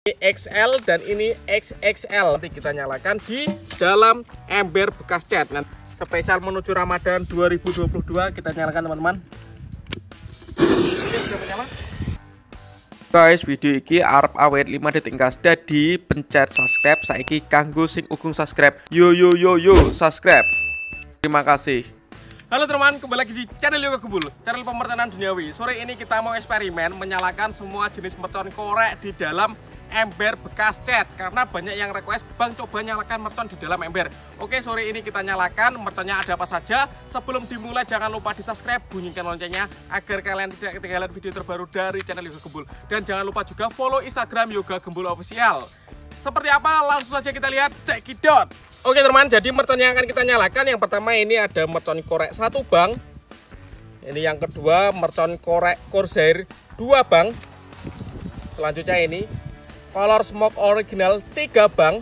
Ini XL dan ini XXL. Nanti kita nyalakan di dalam ember bekas cat. Nah, spesial menuju Ramadan 2022 kita nyalakan teman-teman. Ini sudah menyala. Guys, video iki arep awet 5 detik gas. Dadi pencet subscribe saiki kanggo sing ugung subscribe. Yo subscribe. Terima kasih. Halo teman, kembali lagi di channel Yoga Gembul, channel pemertanan duniawi. Sore ini kita mau eksperimen menyalakan semua jenis mercon korek di dalam ember bekas cat, karena banyak yang request, Bang coba nyalakan mercon di dalam ember. Oke, sore ini kita nyalakan merconnya ada apa saja. Sebelum dimulai jangan lupa di subscribe, bunyikan loncengnya agar kalian tidak ketinggalan video terbaru dari channel Yoga Gembul. Dan jangan lupa juga follow Instagram Yoga Gembul Official. Seperti apa? Langsung saja kita lihat, cekidot. Oke teman, jadi mercon yang akan kita nyalakan, yang pertama ini ada mercon korek 1 bang. Ini yang kedua mercon korek Corsair 2 bang. Selanjutnya ini Color Smoke original 3 bang.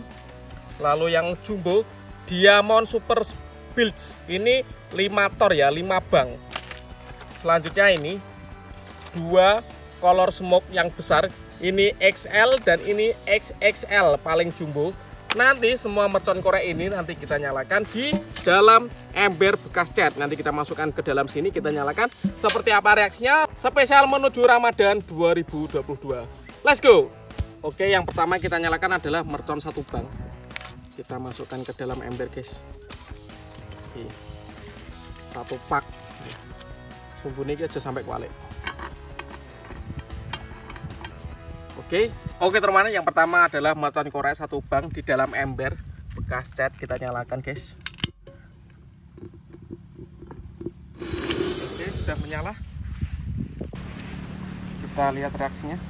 Lalu yang jumbo Diamond Super Builds ini 5 tor ya, 5 bang. Selanjutnya ini 2 Color Smoke yang besar, ini XL dan ini XXL paling jumbo. Nanti semua mercon korek ini nanti kita nyalakan di dalam ember bekas cat. Nanti kita masukkan ke dalam sini, kita nyalakan. Seperti apa reaksinya? Spesial menuju Ramadan 2022. Let's go. Oke, yang pertama kita nyalakan adalah mercon 1 bang. Kita masukkan ke dalam ember guys. Oke. 1 pak. Sumbune iki aja sampai kualik. Oke teman, yang pertama adalah mercon korek 1 bang di dalam ember bekas cat. Kita nyalakan guys. Oke, sudah menyala. Kita lihat reaksinya.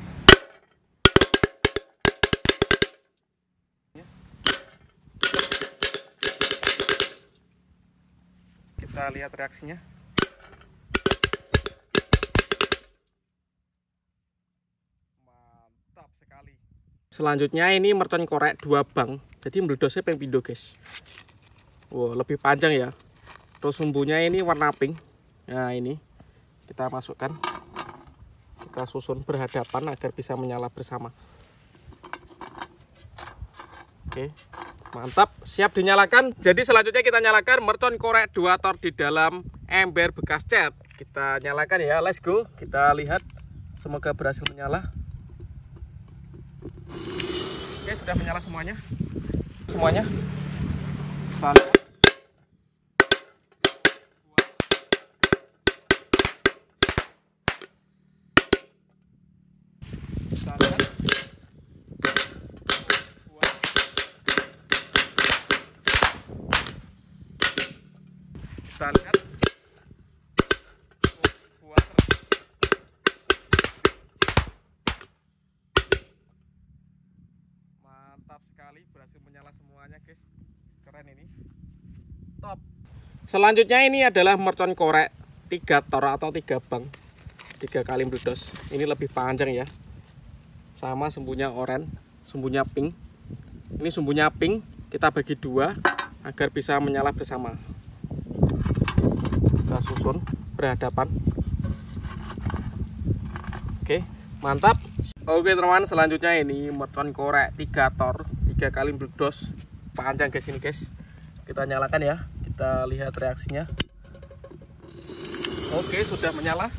Kita lihat reaksinya. Mantap sekali. Selanjutnya ini mercon korek 2 bang. Jadi meledosnya ping pindho guys. Wow, lebih panjang ya. Terus sumbunya ini warna pink. Nah ini kita masukkan. Kita susun berhadapan agar bisa menyala bersama. Oke. Mantap, siap dinyalakan. Jadi selanjutnya kita nyalakan mercon korek 2 tor di dalam ember bekas cat. Kita nyalakan ya, let's go. Kita lihat, semoga berhasil menyala. Oke, sudah menyala semuanya. Semuanya. Kita lihat. Kita lihat. Kita lihat. Mantap sekali, berhasil menyala semuanya guys. Keren ini. Top. Selanjutnya ini adalah mercon korek 3 tor atau 3 bang. 3 kali meledos. Ini lebih panjang ya. Sama sumbunya oranye, sumbunya pink. Ini sumbunya pink, kita bagi 2 agar bisa menyala bersama. Kita susun berhadapan. Oke, mantap. Oke teman, selanjutnya ini mercon korek 3 tor 3 kali meledos, panjang guys ini guys. Kita nyalakan ya, kita lihat reaksinya. Oke, sudah menyala.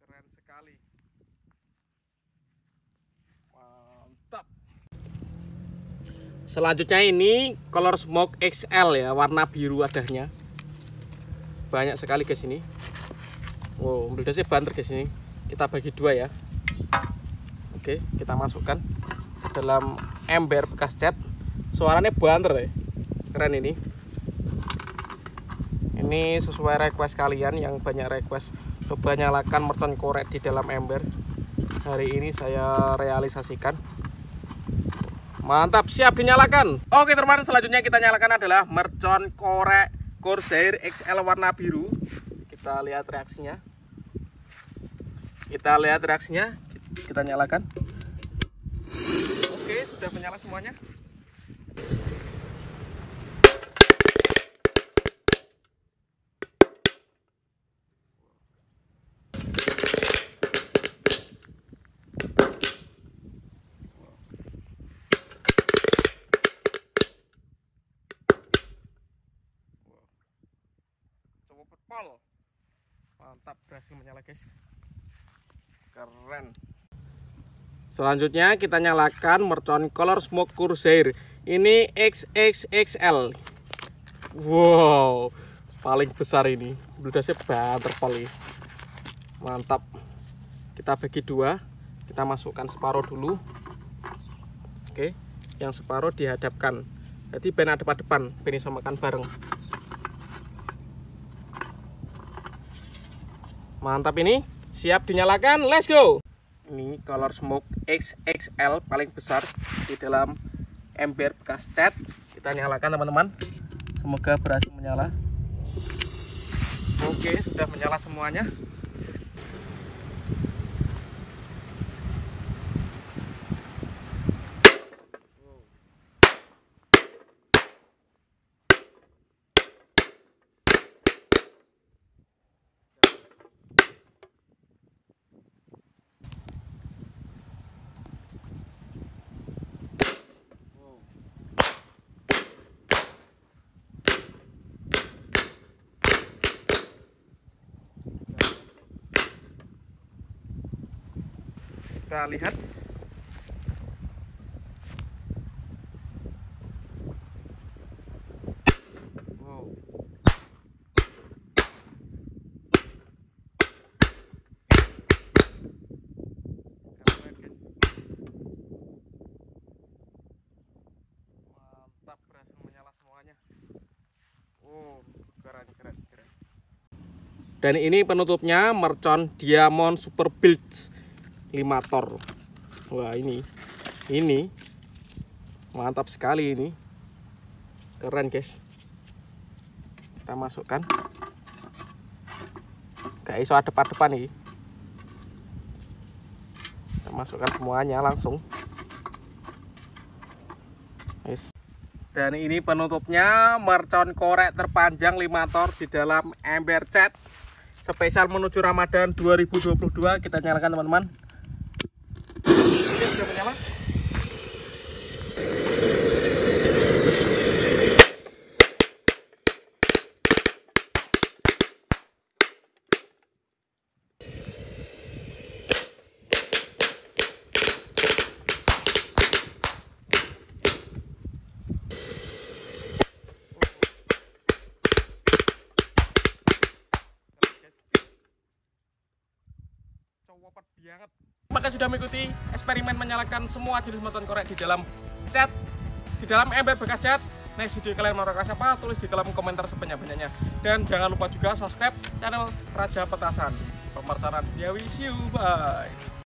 Keren sekali. Mantap. Selanjutnya ini Color Smoke XL ya, warna biru wadahnya. Banyak sekali guys ini. Wow, meledosnya banter guys ini. Kita bagi 2 ya. Oke, kita masukkan dalam ember bekas cat. Suaranya banter ya. Keren ini. Ini sesuai request kalian yang banyak request. Coba nyalakan mercon korek di dalam ember. hari ini saya realisasikan. Mantap, siap dinyalakan. Oke teman, selanjutnya kita nyalakan adalah mercon korek Corsair XL warna biru. Kita lihat reaksinya. Kita nyalakan. Oke, sudah menyala semuanya. Mantap, berhasil menyala guys, keren. Selanjutnya kita nyalakan mercon color smoke Corsair, ini XXXL. Wow, paling besar ini, bludasnya banter poli. Mantap, kita bagi dua, kita masukkan separuh dulu. Oke, yang separuh dihadapkan, jadi ben depan, ben iso makan bareng. Mantap, ini siap dinyalakan, let's go. Ini color smoke XXL paling besar di dalam ember bekas cat. Kita nyalakan teman-teman, semoga berhasil menyala. Oke, sudah menyala semuanya. Kita lihat. Wow. Mantap, berhasil menyala semuanya. Oh, keren. Dan ini penutupnya mercon Diamond Super Build 5 tor. Wah, ini mantap sekali, ini keren guys. Kita masukkan, gak iso adep-adepan nih. Kita masukkan semuanya langsung. Dan ini penutupnya mercon korek terpanjang 5 tor di dalam ember cat spesial menuju Ramadan 2022. Kita nyalakan teman-teman. Sudah menyala. Terima kasih sudah mengikuti eksperimen menyalakan semua jenis mercon korek di dalam cat, di dalam ember bekas cat. Next video kalian mau request apa? Tulis di kolom komentar sebanyak-banyaknya. Dan jangan lupa juga subscribe channel Raja Petasan Pemercanan Duniawi. See you, bye.